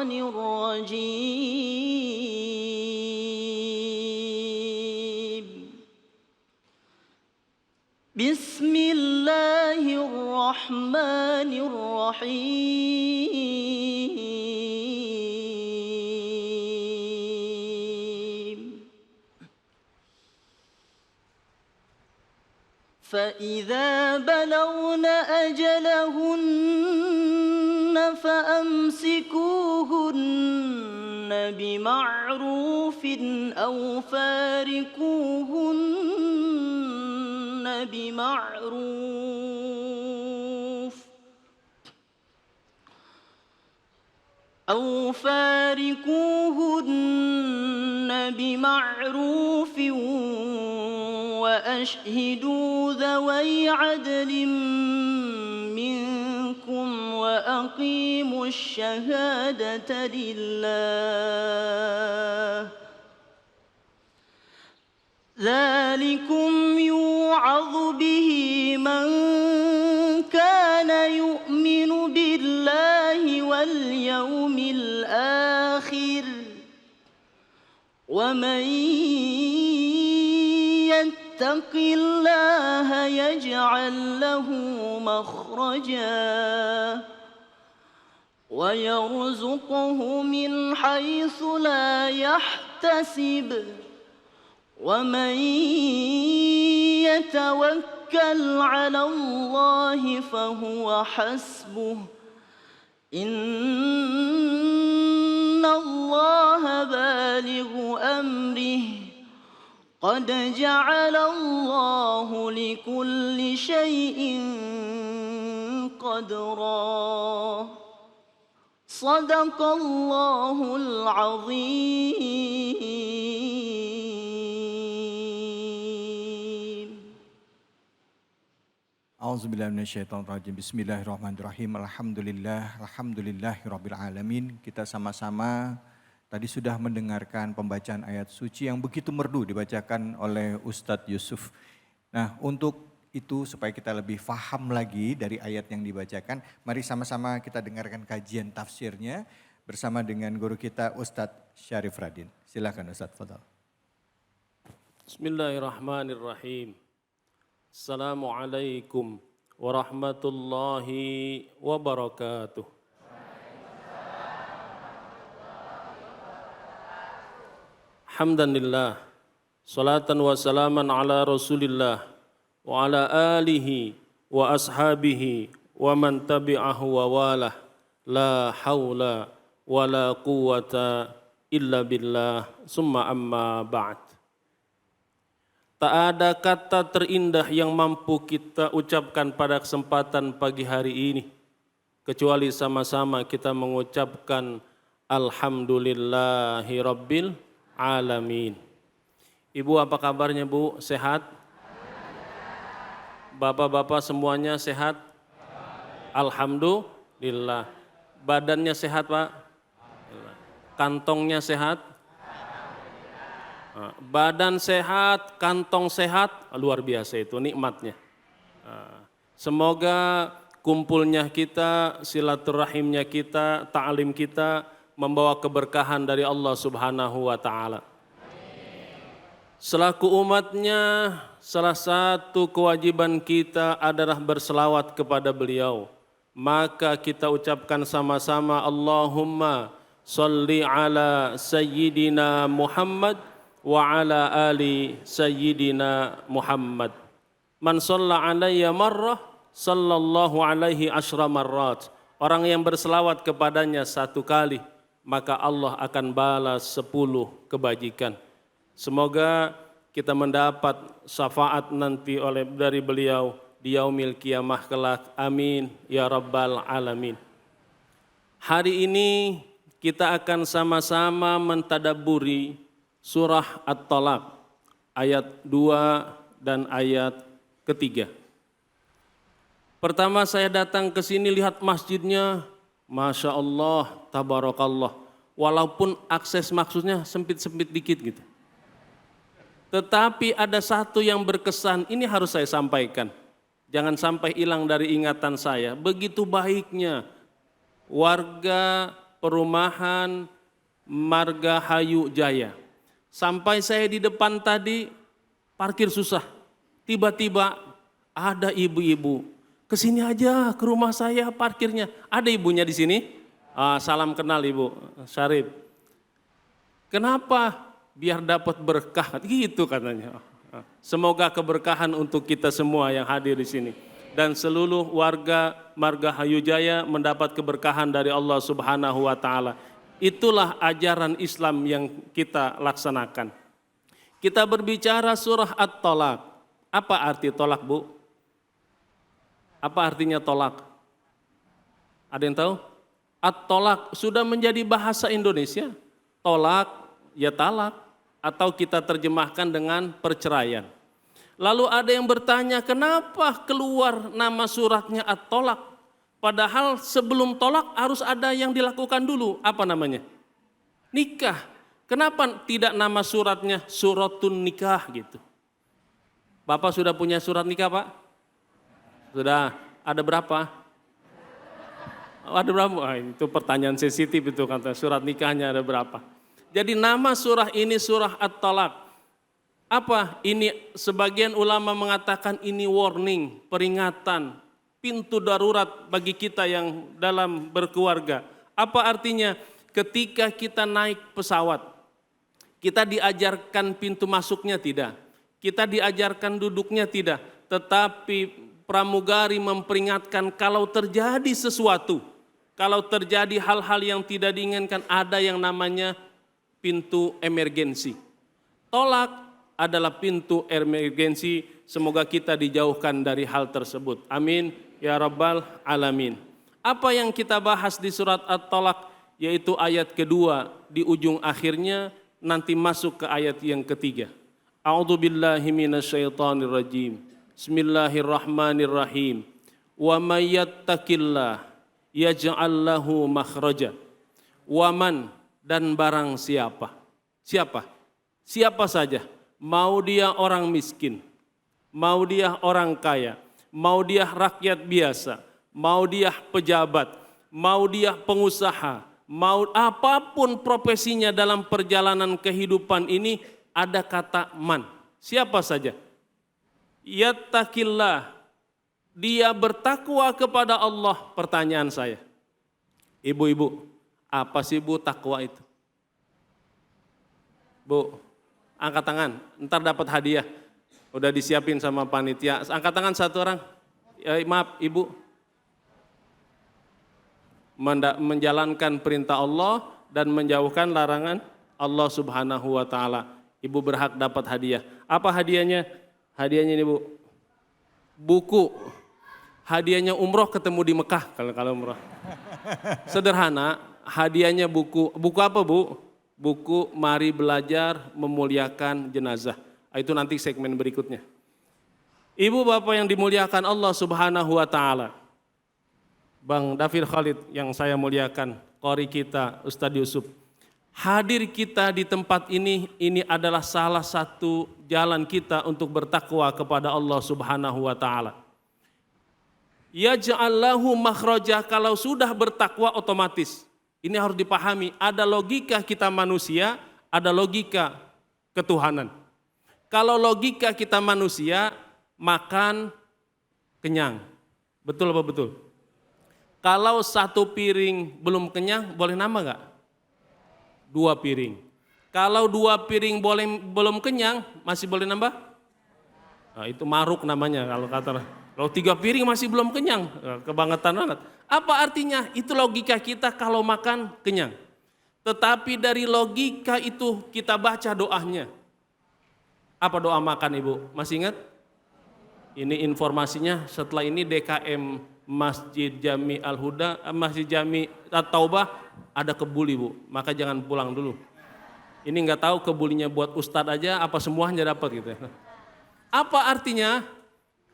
الشيطان الرجيم بسم الله الرحمن الرحيم فإذا بلغن أجلهن فأمسكوهن بمعروف أو فارقوهن بمعروف وأشهدوا ذوي عدل منكم وأقيموا الشهادة لله ذلكم يوعظ به من كان يؤمن بالله واليوم الآخر ومن يتق الله يجعل له مخرجا ويرزقه من حيث لا يحتسب ومن يتوكل على الله فهو حسبه إن الله بالغ أمره قد جعل الله لكل شيء قدرا صدق الله العظيم. A'udzubillahi minasyaitonirrajim. Bismillahirrahmanirrahim. Alhamdulillahirabbil alamin. Kita sama-sama tadi sudah mendengarkan pembacaan ayat suci yang begitu merdu dibacakan oleh Ustadz Yusuf. Nah, untuk itu supaya kita lebih faham lagi dari ayat yang dibacakan, mari sama-sama kita dengarkan kajian tafsirnya bersama dengan guru kita Ustadz Syarif Radin. Silakan Ustadz, fadhal. Bismillahirrahmanirrahim. Assalamualaikum warahmatullahi wabarakatuh. Alhamdulillah, salatan wa salaman ala rasulillah wa ala alihi wa ashabihi wa man tabi'ahu wa walah, la hawla wa la quwata illa billah, summa amma ba'd. Tak ada kata terindah yang mampu kita ucapkan pada kesempatan pagi hari ini, kecuali sama-sama kita mengucapkan Alhamdulillahi Rabbil Alamin. Ibu, apa kabarnya Bu? Sehat? Bapak-bapak semuanya sehat? Alhamdulillah. Badannya sehat Pak? Kantongnya sehat? Badan sehat, kantong sehat, luar biasa itu nikmatnya. Semoga kumpulnya kita, silaturahimnya kita, ta'lim kita membawa keberkahan dari Allah Subhanahu wa Ta'ala. Selaku umatnya, salah satu kewajiban kita adalah berselawat kepada beliau. Maka kita ucapkan sama-sama Allahumma salli ala Sayyidina Muhammad wa ala ali Sayyidina Muhammad. Man shalla alayya marrah, sallallahu alaihi asyra marrat. Orang yang berselawat kepadanya satu kali, maka Allah akan balas 10 kebajikan. Semoga kita mendapat syafaat nanti dari beliau di yaumil qiyamah kelak. Amin ya rabbal alamin. Hari ini kita akan sama-sama mentadabburi surah At-Talaq ayat 2 dan ayat ketiga. Pertama saya datang ke sini lihat masjidnya, Masya Allah, Tabarakallah. Walaupun akses maksudnya sempit-sempit dikit gitu. Tetapi ada satu yang berkesan, ini harus saya sampaikan. Jangan sampai hilang dari ingatan saya. Begitu baiknya warga perumahan Margahayu Jaya. Sampai saya di depan tadi parkir susah. Tiba-tiba ada ibu-ibu, kesini aja ke rumah saya parkirnya. Ada ibunya di sini? Salam kenal Ibu Syarif. Kenapa? Biar dapat berkah, gitu katanya. Semoga keberkahan untuk kita semua yang hadir di sini. Dan seluruh warga Margahayu Jaya mendapat keberkahan dari Allah Subhanahu wa Ta'ala. Itulah ajaran Islam yang kita laksanakan. Kita berbicara surah At-Tolak. Apa arti tolak, Bu? Apa artinya tolak? Ada yang tahu? At-Tolak sudah menjadi bahasa Indonesia. Tolak, ya talak, atau kita terjemahkan dengan perceraian. Lalu ada yang bertanya, kenapa keluar nama suratnya At-Tolak? Padahal sebelum tolak harus ada yang dilakukan dulu. Apa namanya? Nikah. Kenapa tidak nama suratnya Suratun Nikah gitu? Bapak sudah punya surat nikah, Pak? Sudah. Ada berapa? Ada berapa? Itu pertanyaan sensitif itu, kata surat nikahnya ada berapa. Jadi nama surah ini surah At-Talaq. Apa? Ini sebagian ulama mengatakan ini warning, peringatan, pintu darurat bagi kita yang dalam berkeluarga. Apa artinya? Ketika kita naik pesawat, kita diajarkan pintu masuknya tidak, kita diajarkan duduknya tidak, tetapi pramugari memperingatkan kalau terjadi sesuatu, kalau terjadi hal-hal yang tidak diinginkan, ada yang namanya pintu emergensi. Tolak adalah pintu emergensi, semoga kita dijauhkan dari hal tersebut. Amin ya rabbal alamin. Apa yang kita bahas di surat At-Talaq, yaitu ayat kedua di ujung akhirnya, nanti masuk ke ayat yang ketiga. A'udzubillahi minasyaitonirrajim. Bismillahirrahmanirrahim. Wa may yattaqillah yaj'al lahu makhraja. Wa man, dan barang siapa. Siapa? Siapa saja. Mau dia orang miskin, mau dia orang kaya, mau dia rakyat biasa, mau dia pejabat, mau dia pengusaha, mau apapun profesinya dalam perjalanan kehidupan ini, ada kata man. Siapa saja. Yattaqillah, dia bertakwa kepada Allah. Pertanyaan saya, ibu-ibu, apa sih Bu takwa itu? Bu, angkat tangan, ntar dapat hadiah. Udah disiapin sama panitia. Angkat tangan satu orang. Maaf, Ibu. Menjalankan perintah Allah dan menjauhkan larangan Allah Subhanahu wa Ta'ala. Ibu berhak dapat hadiah. Apa hadiahnya? Hadiahnya ini Bu, buku. Hadiahnya umroh ketemu di Mekah kalau umroh. Sederhana, hadiahnya buku. Buku apa Bu? Buku Mari Belajar Memuliakan Jenazah. Itu nanti segmen berikutnya. Ibu bapak yang dimuliakan Allah Subhanahu wa Ta'ala. Bang Dafir Khalid yang saya muliakan, qori kita Ustadz Yusuf. Hadir kita di tempat ini adalah salah satu jalan kita untuk bertakwa kepada Allah Subhanahu wa Ta'ala. Yaj'al lahu makhraja, kalau sudah bertakwa otomatis. Ini harus dipahami, ada logika kita manusia, ada logika ketuhanan. Kalau logika kita manusia, makan kenyang. Betul apa betul? Kalau satu piring belum kenyang, boleh nambah enggak? 2 piring. Kalau 2 piring belum kenyang, masih boleh nambah? Nah, itu maruk namanya kalau kata. Kalau 3 piring masih belum kenyang, kebangetan banget. Apa artinya? Itu logika kita kalau makan kenyang. Tetapi dari logika itu kita baca doanya. Apa doa makan Ibu? Masih ingat? Ini informasinya setelah ini DKM Masjid Jami Al-Huda, Masjid Jami At-Taubah ada kebuli Bu, maka jangan pulang dulu. Ini nggak tahu kebulinya buat ustadz aja apa semuanya dapat gitu. Apa artinya?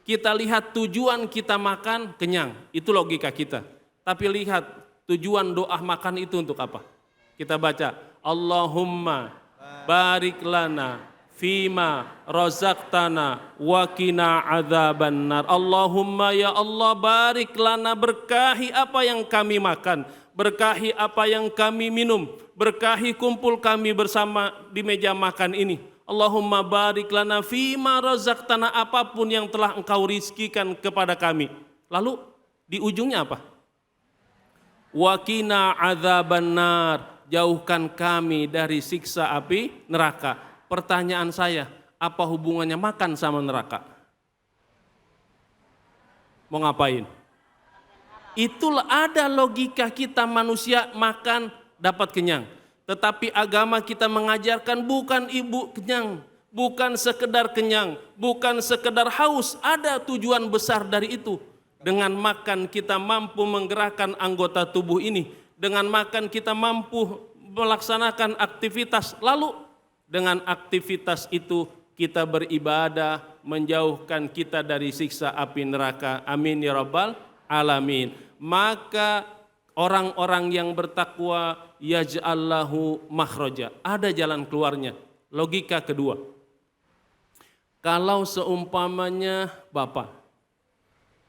Kita lihat tujuan kita makan kenyang, itu logika kita. Tapi lihat tujuan doa makan itu untuk apa? Kita baca, Allahumma barik lana fima razaqtana wa qina adzabannar. Allahumma ya Allah barik lana, berkahi apa yang kami makan, berkahi apa yang kami minum, berkahi kumpul kami bersama di meja makan ini. Allahumma barik lana fima razaqtana, apapun yang telah Engkau rizkikan kepada kami. Lalu di ujungnya apa? Wa qina adzabannar, jauhkan kami dari siksa api neraka. Pertanyaan saya, apa hubungannya makan sama neraka? Mau ngapain? Itulah ada logika kita manusia, makan dapat kenyang. Tetapi agama kita mengajarkan bukan ibu kenyang, bukan sekedar kenyang, bukan sekedar haus. Ada tujuan besar dari itu. Dengan makan kita mampu menggerakkan anggota tubuh ini. Dengan makan kita mampu melaksanakan aktivitas. Lalu dengan aktivitas itu kita beribadah, menjauhkan kita dari siksa api neraka. Amin ya rabbal alamin. Maka orang-orang yang bertakwa yaj'allahu makhraja, ada jalan keluarnya. Logika kedua, kalau seumpamanya Bapak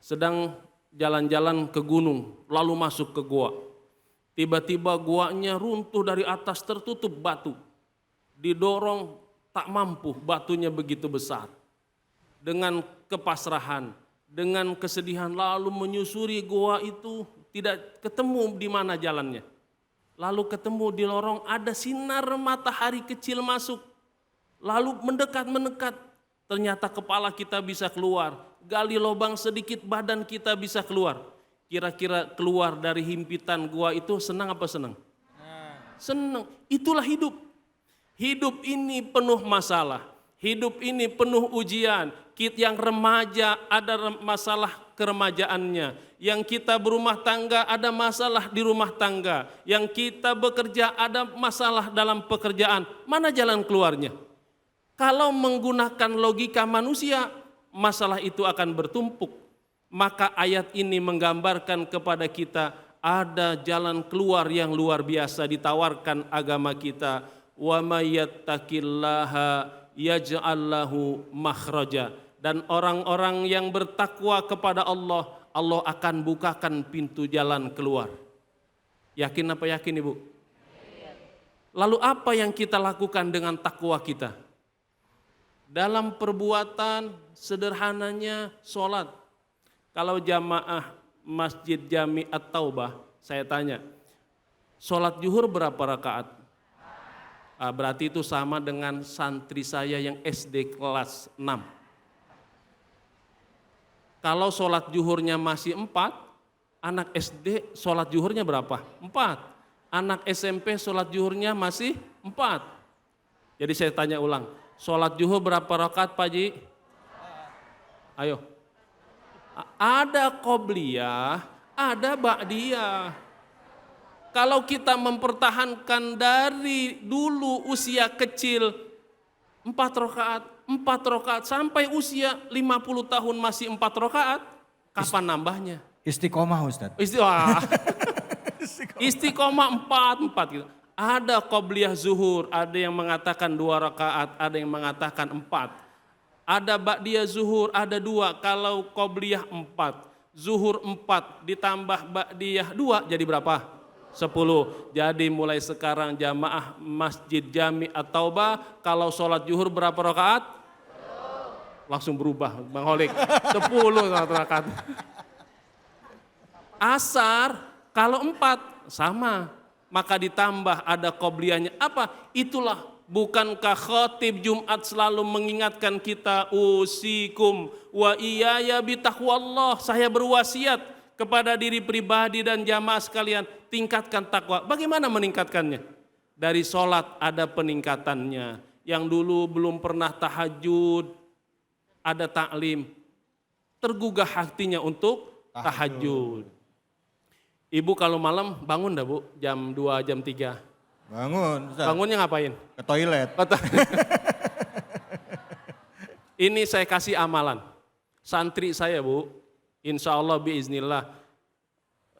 sedang jalan-jalan ke gunung lalu masuk ke gua, tiba-tiba guanya runtuh dari atas, tertutup batu, didorong tak mampu, batunya begitu besar. Dengan kepasrahan, dengan kesedihan lalu menyusuri gua itu, tidak ketemu di mana jalannya. Lalu ketemu di lorong ada sinar matahari kecil masuk. Lalu mendekat, ternyata kepala kita bisa keluar. Gali lubang sedikit, badan kita bisa keluar. Kira-kira keluar dari himpitan gua itu senang apa senang? Senang. Itulah hidup. Hidup ini penuh masalah. Hidup ini penuh ujian. Yang remaja ada masalah keremajaannya. Yang kita berumah tangga ada masalah di rumah tangga. Yang kita bekerja ada masalah dalam pekerjaan. Mana jalan keluarnya? Kalau menggunakan logika manusia, masalah itu akan bertumpuk. Maka ayat ini menggambarkan kepada kita ada jalan keluar yang luar biasa ditawarkan agama kita. Wa may yattaqillaha yaj'al lahu makhraja. Dan orang-orang yang bertakwa kepada Allah, Allah akan bukakan pintu jalan keluar. Yakin apa yakin Ibu? Lalu apa yang kita lakukan dengan takwa kita? Dalam perbuatan sederhananya sholat. Kalau jamaah Masjid Jami At-Taubah, saya tanya, sholat zuhur berapa rakaat? Berarti itu sama dengan santri saya yang SD kelas 6. Kalau sholat zuhurnya masih 4, anak SD sholat zuhurnya berapa? 4. Anak SMP sholat zuhurnya masih 4. Jadi saya tanya ulang, sholat zuhur berapa rakaat Pak Ji? Ayo. Ada qobliyah, ada ba'diyah. Kalau kita mempertahankan dari dulu usia kecil 4 rakaat sampai usia 50 tahun masih 4 rakaat, kapan nambahnya? Istiqomah Ustaz. Istiqomah 4 gitu. Ada qobliyah zuhur, ada yang mengatakan 2 rakaat, ada yang mengatakan 4. Ada ba'diyah zuhur, ada 2. Kalau qobliyah 4, zuhur 4 ditambah ba'diyah 2 jadi berapa? 10. Jadi mulai sekarang jamaah Masjid Jami At-Taubah kalau sholat zuhur berapa rakaat? Langsung berubah Bang Holik. 10 rakaat. Asar kalau 4 sama, maka ditambah ada qobliyahnya. Apa? Itulah, bukankah khatib Jumat selalu mengingatkan kita, usikum wa iyaya bitaqwallah, saya berwasiat kepada diri pribadi dan jamaah sekalian, tingkatkan takwa. Bagaimana meningkatkannya? Dari sholat ada peningkatannya. Yang dulu belum pernah tahajud, ada taklim, tergugah hatinya untuk tahajud. Ibu kalau malam bangun dah Bu, jam 2, jam 3. Bangun Ustaz. Bangunnya ngapain? Ke toilet. Ini saya kasih amalan. Santri saya Bu, insya Allah biiznillah,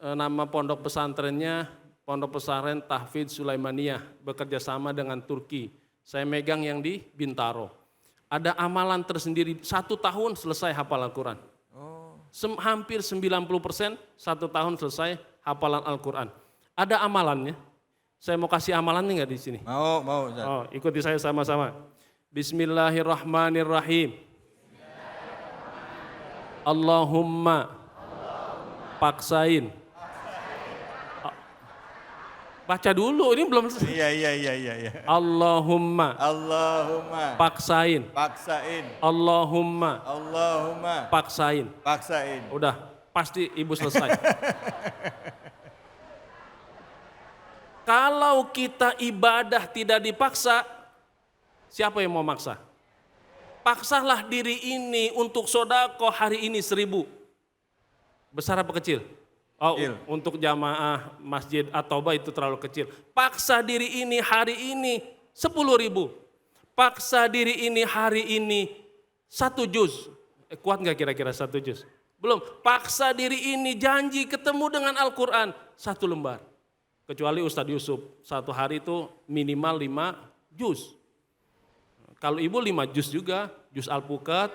nama pondok pesantrennya Pondok Pesantren Tahfidz Sulaimaniyah, bekerja sama dengan Turki. Saya megang yang di Bintaro. Ada amalan tersendiri, 1 tahun selesai hafal Al-Quran. Hampir 90% 1 tahun selesai hafalan Al-Quran. Ada amalannya. Saya mau kasih amalannya nggak di sini? Mau Ustaz. Oh, ikuti saya sama-sama. Bismillahirrahmanirrahim. Allahumma paksain. Baca dulu, ini belum selesai. Iya. Allahumma paksain. Allahumma paksain. Udah, pasti ibu selesai. Kalau kita ibadah tidak dipaksa, siapa yang mau maksa? Paksalah diri ini untuk sodako hari ini 1.000. Besar apa kecil? Oh, kecil. Untuk jamaah masjid At-Taubah itu terlalu kecil. Paksa diri ini hari ini 10.000. Paksa diri ini hari ini 1 juz. Kuat nggak kira-kira 1 juz? Belum. Paksa diri ini janji ketemu dengan Al-Quran 1 lembar. Kecuali Ustadz Yusuf, 1 hari itu minimal 5 juz. Kalau ibu 5 juz juga, juz Al-Pukat.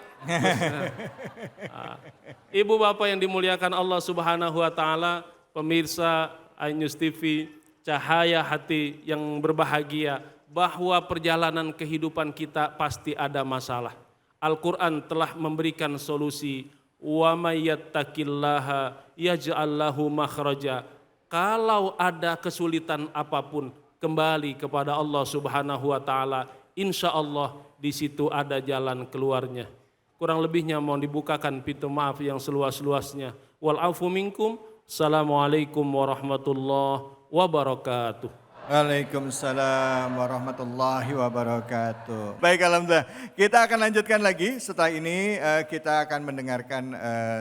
Ibu bapak yang dimuliakan Allah Subhanahu wa taala, pemirsa iNews TV, cahaya hati yang berbahagia, bahwa perjalanan kehidupan kita pasti ada masalah. Al-Quran telah memberikan solusi. Wa may yattaqillaha yaj'al lahu makhraja. Kalau ada kesulitan apapun, kembali kepada Allah Subhanahu wa taala. Insya Allah di situ ada jalan keluarnya. Kurang lebihnya mohon dibukakan pintu maaf yang seluas-luasnya. Wal afu minkum. Assalamualaikum warahmatullahi wabarakatuh. Waalaikumsalam warahmatullahi wabarakatuh. Baik, alhamdulillah. Kita akan lanjutkan lagi. Setelah ini kita akan mendengarkan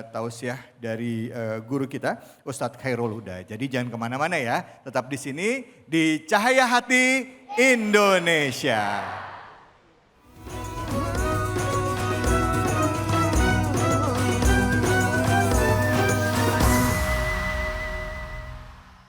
tausiah dari guru kita, Ustadz Khairul Huda. Jadi jangan kemana-mana ya. Tetap di sini di Cahaya Hati Indonesia.